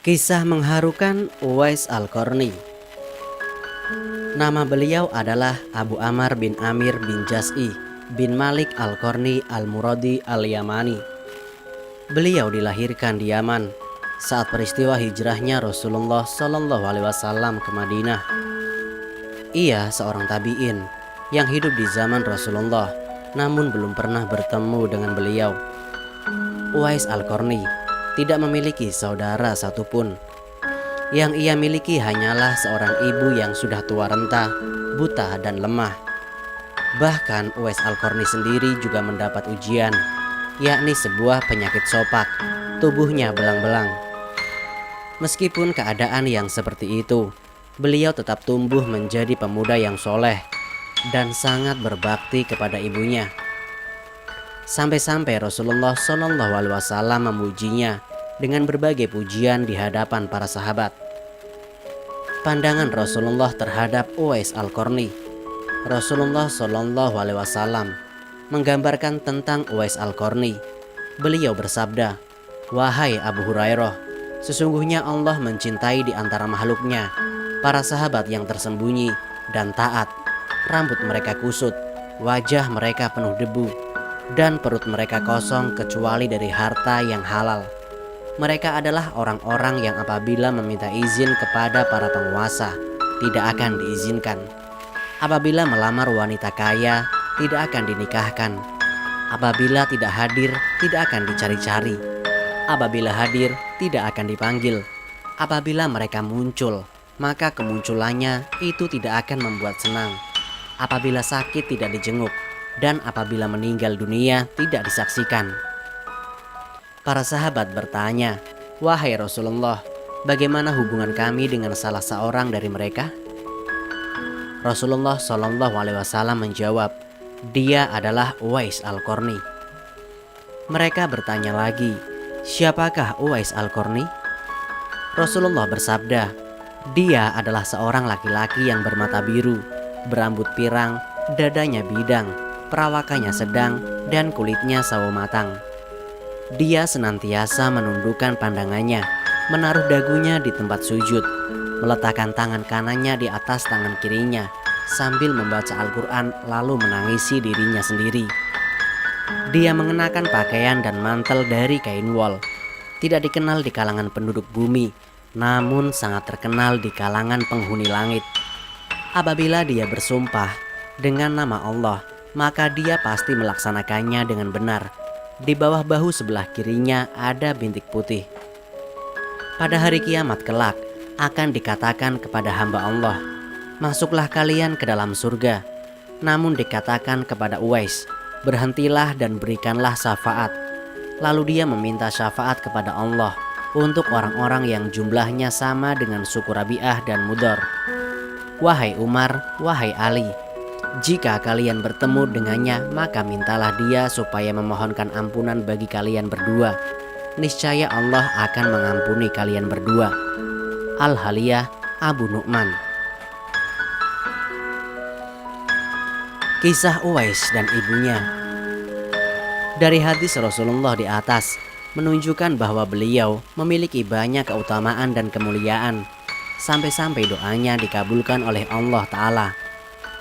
Kisah mengharukan Uwais Al-Qarni. Nama beliau adalah Abu Amr bin Amir bin Jas'i bin Malik Al-Qarni Al-Muradi Al-Yamani. Beliau dilahirkan di Yaman saat peristiwa hijrahnya Rasulullah SAW ke Madinah. Ia seorang tabi'in yang hidup di zaman Rasulullah, namun belum pernah bertemu dengan beliau. Uwais Al-Qarni tidak memiliki saudara satupun. Yang ia miliki hanyalah seorang ibu yang sudah tua renta, buta dan lemah. Bahkan Uwais Al-Qarni sendiri juga mendapat ujian, yakni sebuah penyakit sopak, tubuhnya belang-belang. Meskipun keadaan yang seperti itu, beliau tetap tumbuh menjadi pemuda yang soleh dan sangat berbakti kepada ibunya. Sampai-sampai Rasulullah SAW memujinya dengan berbagai pujian di hadapan para sahabat. Pandangan Rasulullah terhadap Uwais Al-Qarni. Rasulullah SAW menggambarkan tentang Uwais Al-Qarni. Beliau bersabda, "Wahai Abu Hurairah, sesungguhnya Allah mencintai di antara makhluknya para sahabat yang tersembunyi dan taat. Rambut mereka kusut, wajah mereka penuh debu, dan perut mereka kosong kecuali dari harta yang halal. Mereka adalah orang-orang yang apabila meminta izin kepada para penguasa, tidak akan diizinkan. Apabila melamar wanita kaya, tidak akan dinikahkan. Apabila tidak hadir, tidak akan dicari-cari. Apabila hadir, tidak akan dipanggil. Apabila mereka muncul, maka kemunculannya itu tidak akan membuat senang. Apabila sakit, tidak dijenguk. Dan apabila meninggal dunia tidak disaksikan." Para sahabat bertanya, "Wahai Rasulullah, bagaimana hubungan kami dengan salah seorang dari mereka?" Rasulullah SAW menjawab, "Dia adalah Uwais Al-Qarni." Mereka bertanya lagi, "Siapakah Uwais Al-Qarni?" Rasulullah bersabda, "Dia adalah seorang laki-laki yang bermata biru, berambut pirang, dadanya bidang, perawakannya sedang, dan kulitnya sawo matang. Dia senantiasa menundukkan pandangannya, menaruh dagunya di tempat sujud, meletakkan tangan kanannya di atas tangan kirinya, sambil membaca Al-Quran lalu menangisi dirinya sendiri. Dia mengenakan pakaian dan mantel dari kain wol. Tidak dikenal di kalangan penduduk bumi, namun sangat terkenal di kalangan penghuni langit. Apabila dia bersumpah dengan nama Allah, maka dia pasti melaksanakannya dengan benar. Di bawah bahu sebelah kirinya ada bintik putih. Pada hari kiamat kelak akan dikatakan kepada hamba Allah, 'Masuklah kalian ke dalam surga.' Namun dikatakan kepada Uwais, 'Berhentilah dan berikanlah syafaat.' Lalu dia meminta syafaat kepada Allah untuk orang-orang yang jumlahnya sama dengan suku Rabi'ah dan Mudhar. 'Wahai Umar, wahai Ali, jika kalian bertemu dengannya, maka mintalah dia supaya memohonkan ampunan bagi kalian berdua. Niscaya Allah akan mengampuni kalian berdua.'" Al-Haliyah Abu Nu'man. Kisah Uwais dan ibunya. Dari hadis Rasulullah di atas menunjukkan bahwa beliau memiliki banyak keutamaan dan kemuliaan, sampai-sampai doanya dikabulkan oleh Allah Ta'ala.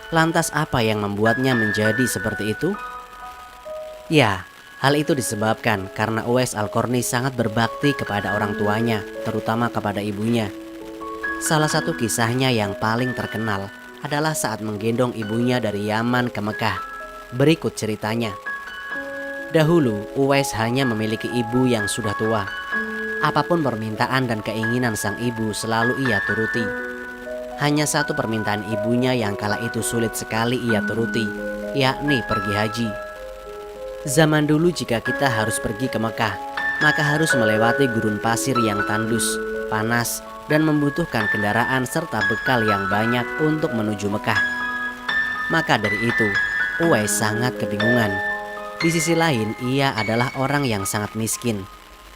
Lantas apa yang membuatnya menjadi seperti itu? Ya, hal itu disebabkan karena Uwais Al-Qarni sangat berbakti kepada orang tuanya, terutama kepada ibunya. Salah satu kisahnya yang paling terkenal adalah saat menggendong ibunya dari Yaman ke Mekah. Berikut ceritanya. Dahulu Uwais hanya memiliki ibu yang sudah tua. Apapun permintaan dan keinginan sang ibu selalu ia turuti. Hanya satu permintaan ibunya yang kala itu sulit sekali ia turuti, yakni pergi haji. Zaman dulu jika kita harus pergi ke Mekah, maka harus melewati gurun pasir yang tandus, panas, dan membutuhkan kendaraan serta bekal yang banyak untuk menuju Mekah. Maka dari itu, Uwais sangat kebingungan. Di sisi lain, ia adalah orang yang sangat miskin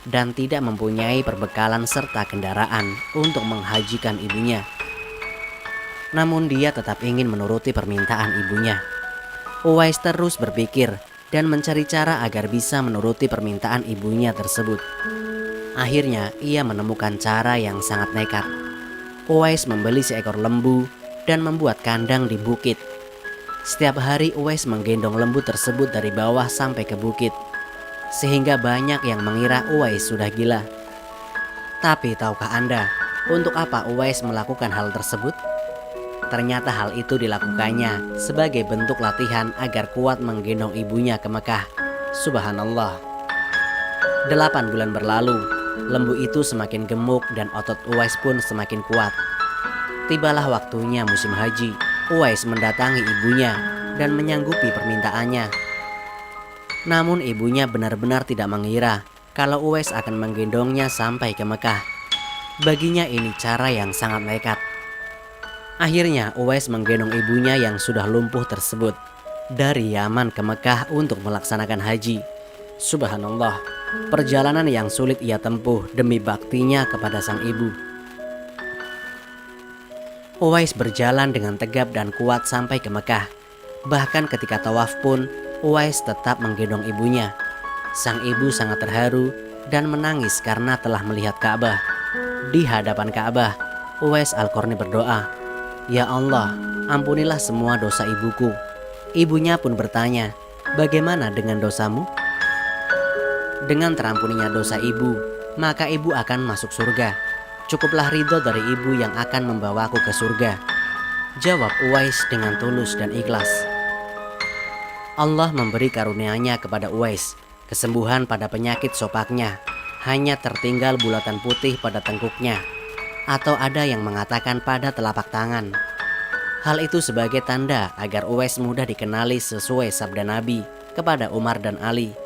dan tidak mempunyai perbekalan serta kendaraan untuk menghajikan ibunya. Namun dia tetap ingin menuruti permintaan ibunya. Uwais terus berpikir dan mencari cara agar bisa menuruti permintaan ibunya tersebut. Akhirnya ia menemukan cara yang sangat nekat. Uwais membeli seekor lembu dan membuat kandang di bukit. Setiap hari Uwais menggendong lembu tersebut dari bawah sampai ke bukit, sehingga banyak yang mengira Uwais sudah gila. Tapi tahukah Anda, untuk apa Uwais melakukan hal tersebut? Ternyata hal itu dilakukannya sebagai bentuk latihan agar kuat menggendong ibunya ke Mekah. Subhanallah. 8 bulan berlalu, lembu itu semakin gemuk dan otot Uwais pun semakin kuat. Tibalah waktunya musim haji. Uwais mendatangi ibunya dan menyanggupi permintaannya. Namun ibunya benar-benar tidak mengira kalau Uwais akan menggendongnya sampai ke Mekah. Baginya ini cara yang sangat nekat. Akhirnya Uwais menggendong ibunya yang sudah lumpuh tersebut dari Yaman ke Mekah untuk melaksanakan haji. Subhanallah, perjalanan yang sulit ia tempuh demi baktinya kepada sang ibu. Uwais berjalan dengan tegap dan kuat sampai ke Mekah. Bahkan ketika tawaf pun, Uwais tetap menggendong ibunya. Sang ibu sangat terharu dan menangis karena telah melihat Ka'bah. Di hadapan Ka'bah, Uwais Al-Qarni berdoa, "Ya Allah, ampunilah semua dosa ibuku." Ibunya pun bertanya, "Bagaimana dengan dosamu?" "Dengan terampuninya dosa ibu, maka ibu akan masuk surga. Cukuplah ridho dari ibu yang akan membawaku ke surga," jawab Uwais dengan tulus dan ikhlas. Allah memberi karunia-Nya kepada Uwais, kesembuhan pada penyakit sopaknya. Hanya tertinggal bulatan putih pada tengkuknya, atau ada yang mengatakan pada telapak tangan. Hal itu sebagai tanda agar Uwais mudah dikenali sesuai sabda Nabi kepada Umar dan Ali,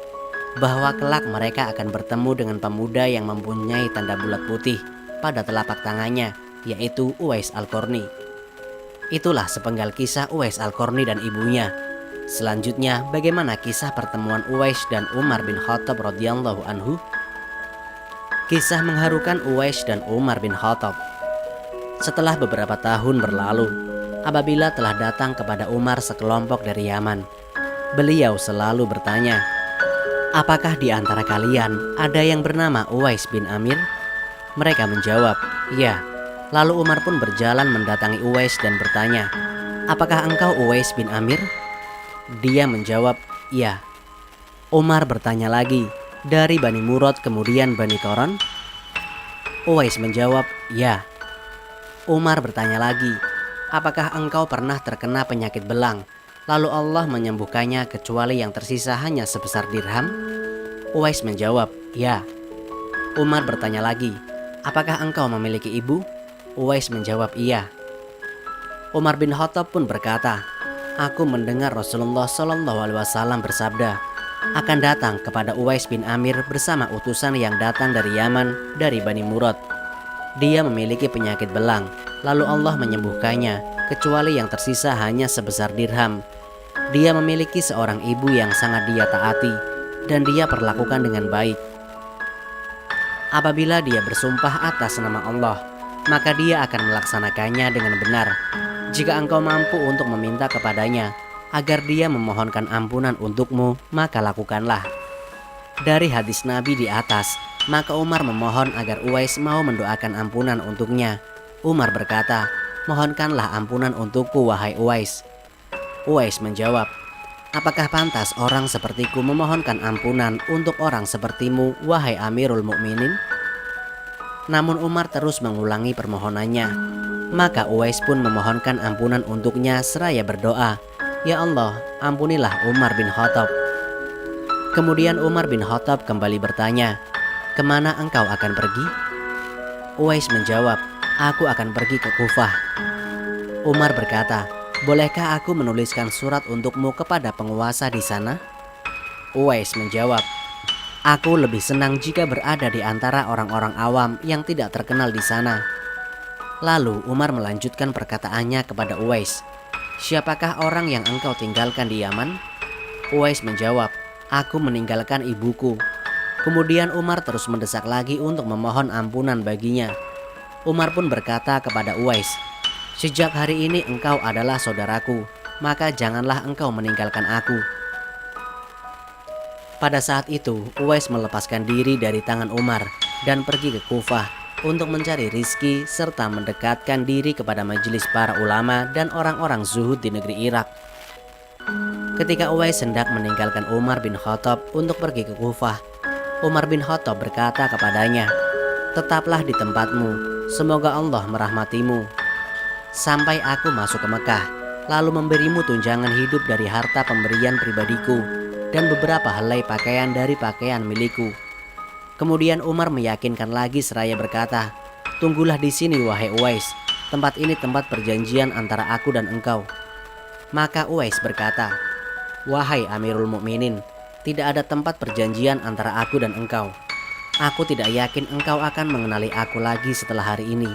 bahwa kelak mereka akan bertemu dengan pemuda yang mempunyai tanda bulat putih pada telapak tangannya, yaitu Uwais Al-Qarni. Itulah sepenggal kisah Uwais Al-Qarni dan ibunya. Selanjutnya, bagaimana kisah pertemuan Uwais dan Umar bin Khattab radhiyallahu anhu? Kisah mengharukan Uwais dan Umar bin Khattab. Setelah beberapa tahun berlalu, apabila telah datang kepada Umar sekelompok dari Yaman, beliau selalu bertanya, "Apakah di antara kalian ada yang bernama Uwais bin Amir?" Mereka menjawab, "Ya." Lalu Umar pun berjalan mendatangi Uwais dan bertanya, "Apakah engkau Uwais bin Amir?" Dia menjawab, "Ya." Umar bertanya lagi, "Dari Bani Murad kemudian Bani Qoron?" Uwais menjawab, "Ya." Umar bertanya lagi, "Apakah engkau pernah terkena penyakit belang, lalu Allah menyembuhkannya kecuali yang tersisa hanya sebesar dirham?" Uwais menjawab, "Ya." Umar bertanya lagi, "Apakah engkau memiliki ibu?" Uwais menjawab, "Iya." Umar bin Khattab pun berkata, "Aku mendengar Rasulullah SAW bersabda, akan datang kepada Uwais bin Amir bersama utusan yang datang dari Yaman, dari Bani Murad. Dia memiliki penyakit belang, lalu Allah menyembuhkannya, kecuali yang tersisa hanya sebesar dirham. Dia memiliki seorang ibu yang sangat dia taati, dan dia perlakukan dengan baik. Apabila dia bersumpah atas nama Allah, maka dia akan melaksanakannya dengan benar. Jika engkau mampu untuk meminta kepadanya agar dia memohonkan ampunan untukmu, maka lakukanlah." Dari hadis Nabi di atas, maka Umar memohon agar Uwais mau mendoakan ampunan untuknya. Umar berkata, "Mohonkanlah ampunan untukku wahai Uwais." Uwais menjawab, "Apakah pantas orang sepertiku memohonkan ampunan untuk orang sepertimu wahai Amirul Mukminin?" Namun Umar terus mengulangi permohonannya. Maka Uwais pun memohonkan ampunan untuknya seraya berdoa, "Ya Allah, ampunilah Umar bin Khattab." Kemudian Umar bin Khattab kembali bertanya, "Kemana engkau akan pergi?" Uwais menjawab, "Aku akan pergi ke Kufah." Umar berkata, "Bolehkah aku menuliskan surat untukmu kepada penguasa di sana?" Uwais menjawab, "Aku lebih senang jika berada di antara orang-orang awam yang tidak terkenal di sana." Lalu Umar melanjutkan perkataannya kepada Uwais, "Siapakah orang yang engkau tinggalkan di Yaman?" Uwais menjawab, "Aku meninggalkan ibuku." Kemudian Umar terus mendesak lagi untuk memohon ampunan baginya. Umar pun berkata kepada Uwais, "Sejak hari ini engkau adalah saudaraku, maka janganlah engkau meninggalkan aku." Pada saat itu Uwais melepaskan diri dari tangan Umar dan pergi ke Kufah untuk mencari rizki serta mendekatkan diri kepada majelis para ulama dan orang-orang zuhud di negeri Irak. Ketika Uwais hendak meninggalkan Umar bin Khattab untuk pergi ke Kufah, Umar bin Khattab berkata kepadanya, "Tetaplah di tempatmu, semoga Allah merahmatimu, sampai aku masuk ke Mekah, lalu memberimu tunjangan hidup dari harta pemberian pribadiku dan beberapa helai pakaian dari pakaian milikku." Kemudian Umar meyakinkan lagi seraya berkata, "Tunggulah di sini wahai Uwais, tempat ini tempat perjanjian antara aku dan engkau." Maka Uwais berkata, "Wahai Amirul Mukminin, tidak ada tempat perjanjian antara aku dan engkau. Aku tidak yakin engkau akan mengenali aku lagi setelah hari ini.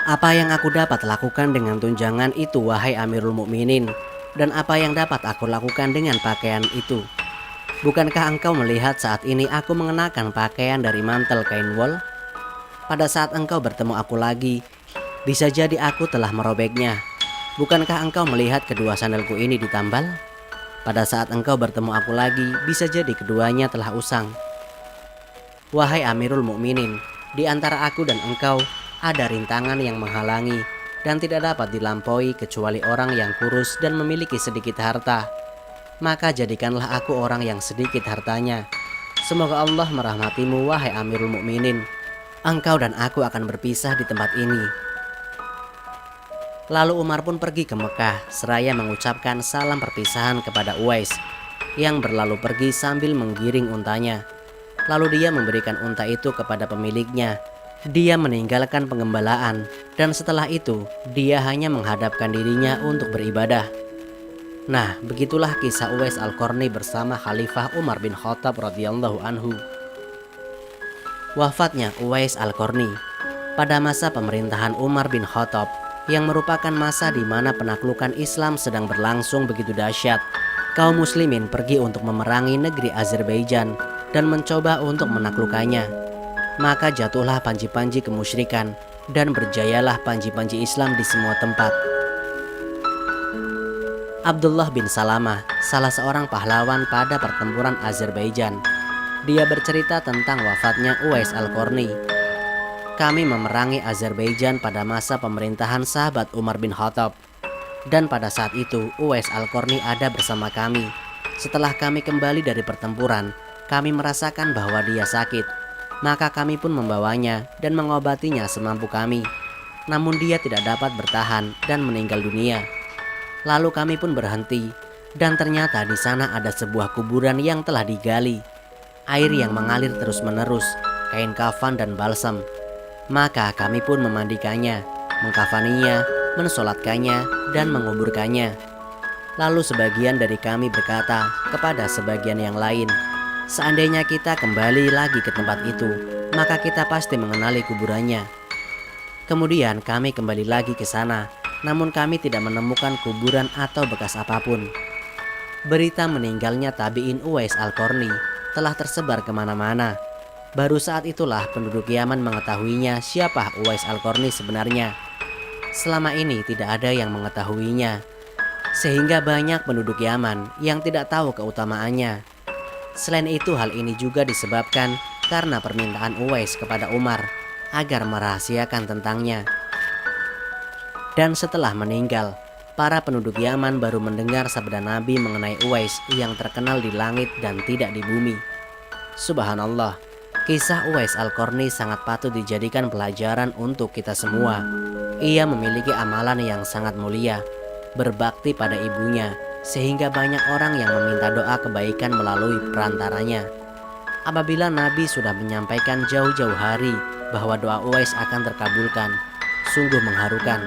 Apa yang aku dapat lakukan dengan tunjangan itu wahai Amirul Mukminin, dan apa yang dapat aku lakukan dengan pakaian itu? Bukankah engkau melihat saat ini aku mengenakan pakaian dari mantel kain wol? Pada saat engkau bertemu aku lagi, bisa jadi aku telah merobeknya. Bukankah engkau melihat kedua sandalku ini ditambal? Pada saat engkau bertemu aku lagi, bisa jadi keduanya telah usang. Wahai Amirul Mukminin, di antara aku dan engkau ada rintangan yang menghalangi dan tidak dapat dilampaui kecuali orang yang kurus dan memiliki sedikit harta. Maka jadikanlah aku orang yang sedikit hartanya. Semoga Allah merahmatimu wahai Amirul Mukminin. Engkau dan aku akan berpisah di tempat ini." Lalu Umar pun pergi ke Mekah seraya mengucapkan salam perpisahan kepada Uwais yang berlalu pergi sambil menggiring untanya. Lalu dia memberikan unta itu kepada pemiliknya. Dia meninggalkan pengembalaan dan setelah itu dia hanya menghadapkan dirinya untuk beribadah. Nah, begitulah kisah Uwais Al-Qarni bersama Khalifah Umar bin Khattab radhiyallahu anhu. Wafatnya Uwais Al-Qarni pada masa pemerintahan Umar bin Khattab, yang merupakan masa di mana penaklukan Islam sedang berlangsung begitu dahsyat. Kaum muslimin pergi untuk memerangi negeri Azerbaijan dan mencoba untuk menaklukkannya. Maka jatuhlah panji-panji kemusyrikan dan berjayalah panji-panji Islam di semua tempat. Abdullah bin Salamah, salah seorang pahlawan pada pertempuran Azerbaijan, dia bercerita tentang wafatnya Uwais Al-Qarni. "Kami memerangi Azerbaijan pada masa pemerintahan sahabat Umar bin Khattab. Dan pada saat itu Uwais Al-Qarni ada bersama kami. Setelah kami kembali dari pertempuran, kami merasakan bahwa dia sakit. Maka kami pun membawanya dan mengobatinya semampu kami. Namun dia tidak dapat bertahan dan meninggal dunia. Lalu kami pun berhenti, dan ternyata di sana ada sebuah kuburan yang telah digali. Air yang mengalir terus-menerus, kain kafan dan balsam. Maka kami pun memandikannya, mengkafaninya, mensolatkannya, dan menguburkannya. Lalu sebagian dari kami berkata kepada sebagian yang lain, 'Seandainya kita kembali lagi ke tempat itu, maka kita pasti mengenali kuburannya.' Kemudian kami kembali lagi ke sana, namun kami tidak menemukan kuburan atau bekas apapun." Berita meninggalnya tabi'in Uwais Al-Qarni telah tersebar kemana-mana. Baru saat itulah penduduk Yaman mengetahuinya siapa Uwais Al-Qarni sebenarnya. Selama ini tidak ada yang mengetahuinya, sehingga banyak penduduk Yaman yang tidak tahu keutamaannya. Selain itu, hal ini juga disebabkan karena permintaan Uwais kepada Umar agar merahasiakan tentangnya. Dan setelah meninggal, para penduduk Yaman baru mendengar sabda Nabi mengenai Uwais yang terkenal di langit dan tidak di bumi. Subhanallah, kisah Uwais Al-Qarni sangat patut dijadikan pelajaran untuk kita semua. Ia memiliki amalan yang sangat mulia, berbakti pada ibunya, sehingga banyak orang yang meminta doa kebaikan melalui perantaranya. Apabila Nabi sudah menyampaikan jauh-jauh hari bahwa doa Uwais akan terkabulkan, sungguh mengharukan.